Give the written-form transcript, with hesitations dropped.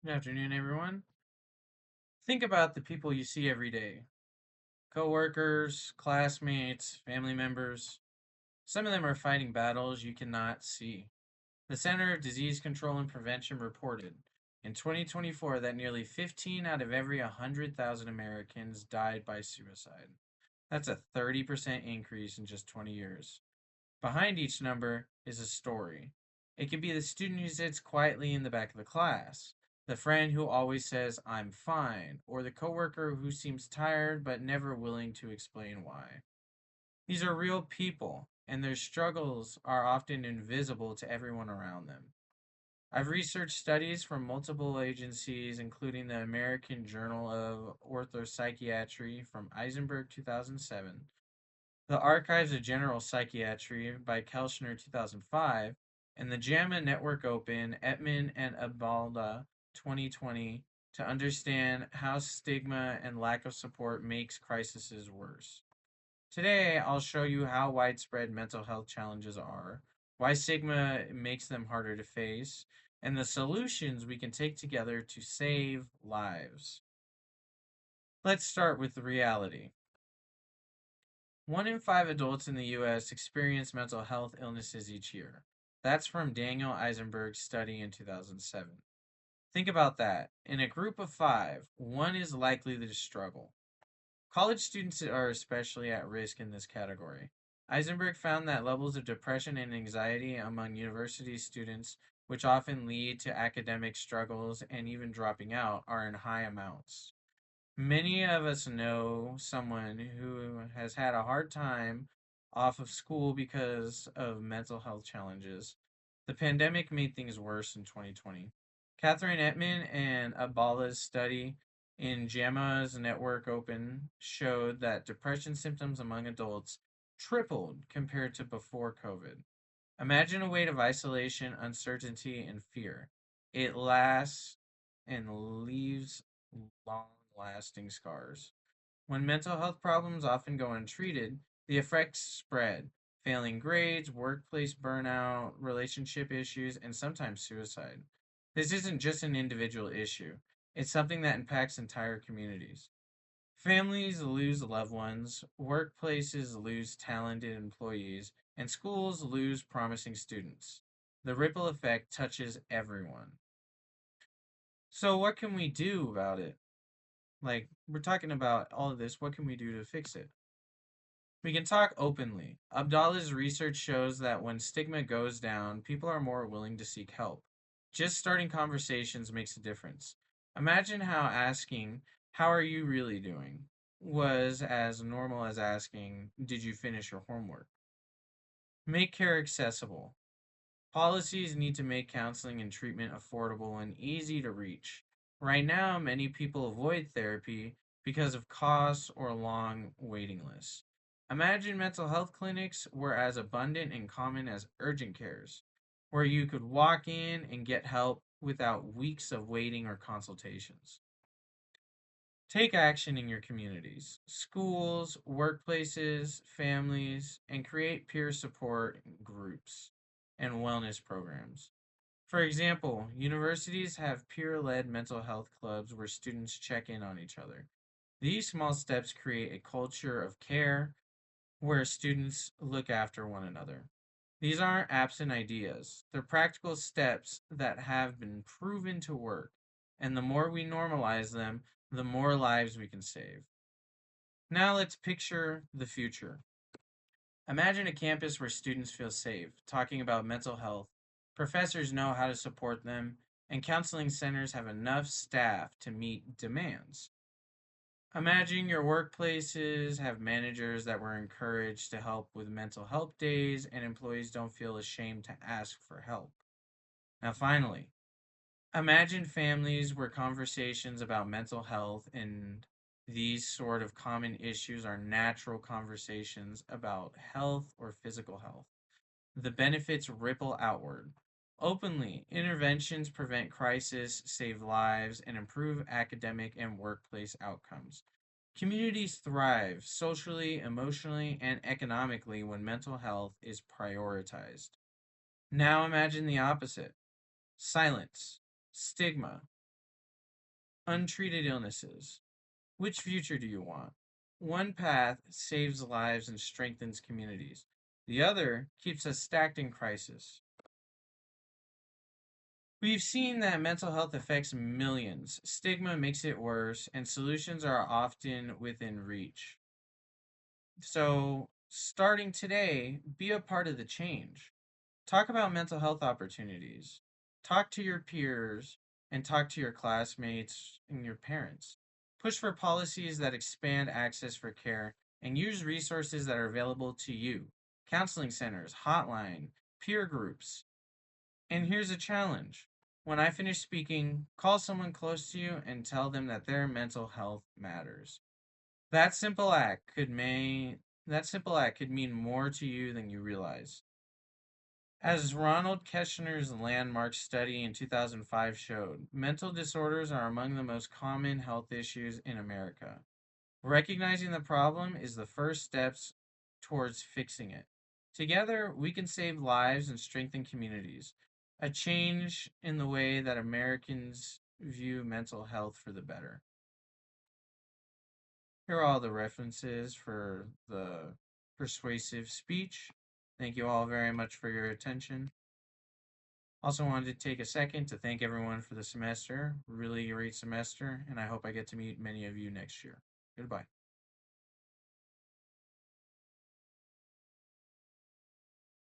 Good afternoon, everyone. Think about the people you see every day: coworkers, classmates, family members. Some of them are fighting battles you cannot see. The Center of Disease Control and Prevention reported in 2024 that nearly 15 out of every 100,000 Americans died by suicide. That's a 30% increase in just 20 years. Behind each number is a story. It could be the student who sits quietly in the back of the class, the friend who always says, I'm fine, or the coworker who seems tired but never willing to explain why. These are real people, and their struggles are often invisible to everyone around them. I've researched studies from multiple agencies, including the American Journal of Orthopsychiatry from Eisenberg 2007, the Archives of General Psychiatry by Kelchner 2005, and the JAMA Network Open, Etman and Abalda 2020, to understand how stigma and lack of support makes crises worse. Today, I'll show you how widespread mental health challenges are, why stigma makes them harder to face, and the solutions we can take together to save lives. Let's start with the reality. 1 in 5 adults in the US experience mental health illnesses each year. That's from Daniel Eisenberg's study in 2007. Think about that. In a group of five, one is likely to struggle. College students are especially at risk in this category. Eisenberg found that levels of depression and anxiety among university students, which often lead to academic struggles and even dropping out, are in high amounts. Many of us know someone who has had a hard time off of school because of mental health challenges. The pandemic made things worse in 2020. Catherine Ettman and Abala's study in JAMA's Network Open showed that depression symptoms among adults tripled compared to before COVID. Imagine a weight of isolation, uncertainty, and fear. It lasts and leaves long lasting scars. When mental health problems often go untreated, the effects spread: failing grades, workplace burnout, relationship issues, and sometimes suicide. This isn't just an individual issue, it's something that impacts entire communities. Families lose loved ones, workplaces lose talented employees, and schools lose promising students. The ripple effect touches everyone. So, what can we do about it? Like, we're talking about all of this. What can we do to fix it? We can talk openly. Abdallah's research shows that when stigma goes down, people are more willing to seek help. Just starting conversations makes a difference. Imagine how asking, how are you really doing, was as normal as asking, did you finish your homework? Make care accessible. Policies need to make counseling and treatment affordable and easy to reach. Right now, many people avoid therapy because of costs or long waiting lists. Imagine mental health clinics were as abundant and common as urgent cares, where you could walk in and get help without weeks of waiting or consultations. Take action in your communities, schools, workplaces, families, and create peer support groups and wellness programs. For example, universities have peer led mental health clubs where students check in on each other. These small steps create a culture of care where students look after one another. These aren't absent ideas, they're practical steps that have been proven to work. And the more we normalize them, the more lives we can save. Now let's picture the future. Imagine a campus where students feel safe, talking about mental health, professors know how to support them, and counseling centers have enough staff to meet demands. Imagine your workplaces have managers that were encouraged to help with mental health days and employees don't feel ashamed to ask for help. Now, finally, imagine families where conversations about mental health and these sort of common issues are natural conversations about health or physical health. The benefits ripple outward. Openly, interventions prevent crisis, save lives, and improve academic and workplace outcomes. Communities thrive socially, emotionally, and economically when mental health is prioritized. Now imagine the opposite: silence, stigma, Untreated illnesses. Which future do you want? One path saves lives and strengthens communities. The other keeps us stacked in crisis. We've seen that mental health affects millions. Stigma makes it worse, and solutions are often within reach. So, starting today, be a part of the change. Talk about mental health opportunities. Talk to your peers and talk to your classmates and your parents. Push for policies that expand access for care and use resources that are available to you: counseling centers, hotline, peer groups. And here's a challenge: when I finish speaking, call someone close to you and tell them that their mental health matters. That simple act could mean that simple act could mean more to you than you realize. As Ronald Keschner's landmark study in 2005 showed, mental disorders are among the most common health issues in America. Recognizing the problem is the first steps towards fixing it. Together, we can save lives and strengthen communities. A change in the way that Americans view mental health for the better. Here are all the references for the persuasive speech. Thank you all very much for your attention. Also wanted to take a second to thank everyone for the semester. Really great semester, and I hope I get to meet many of you next year. Goodbye.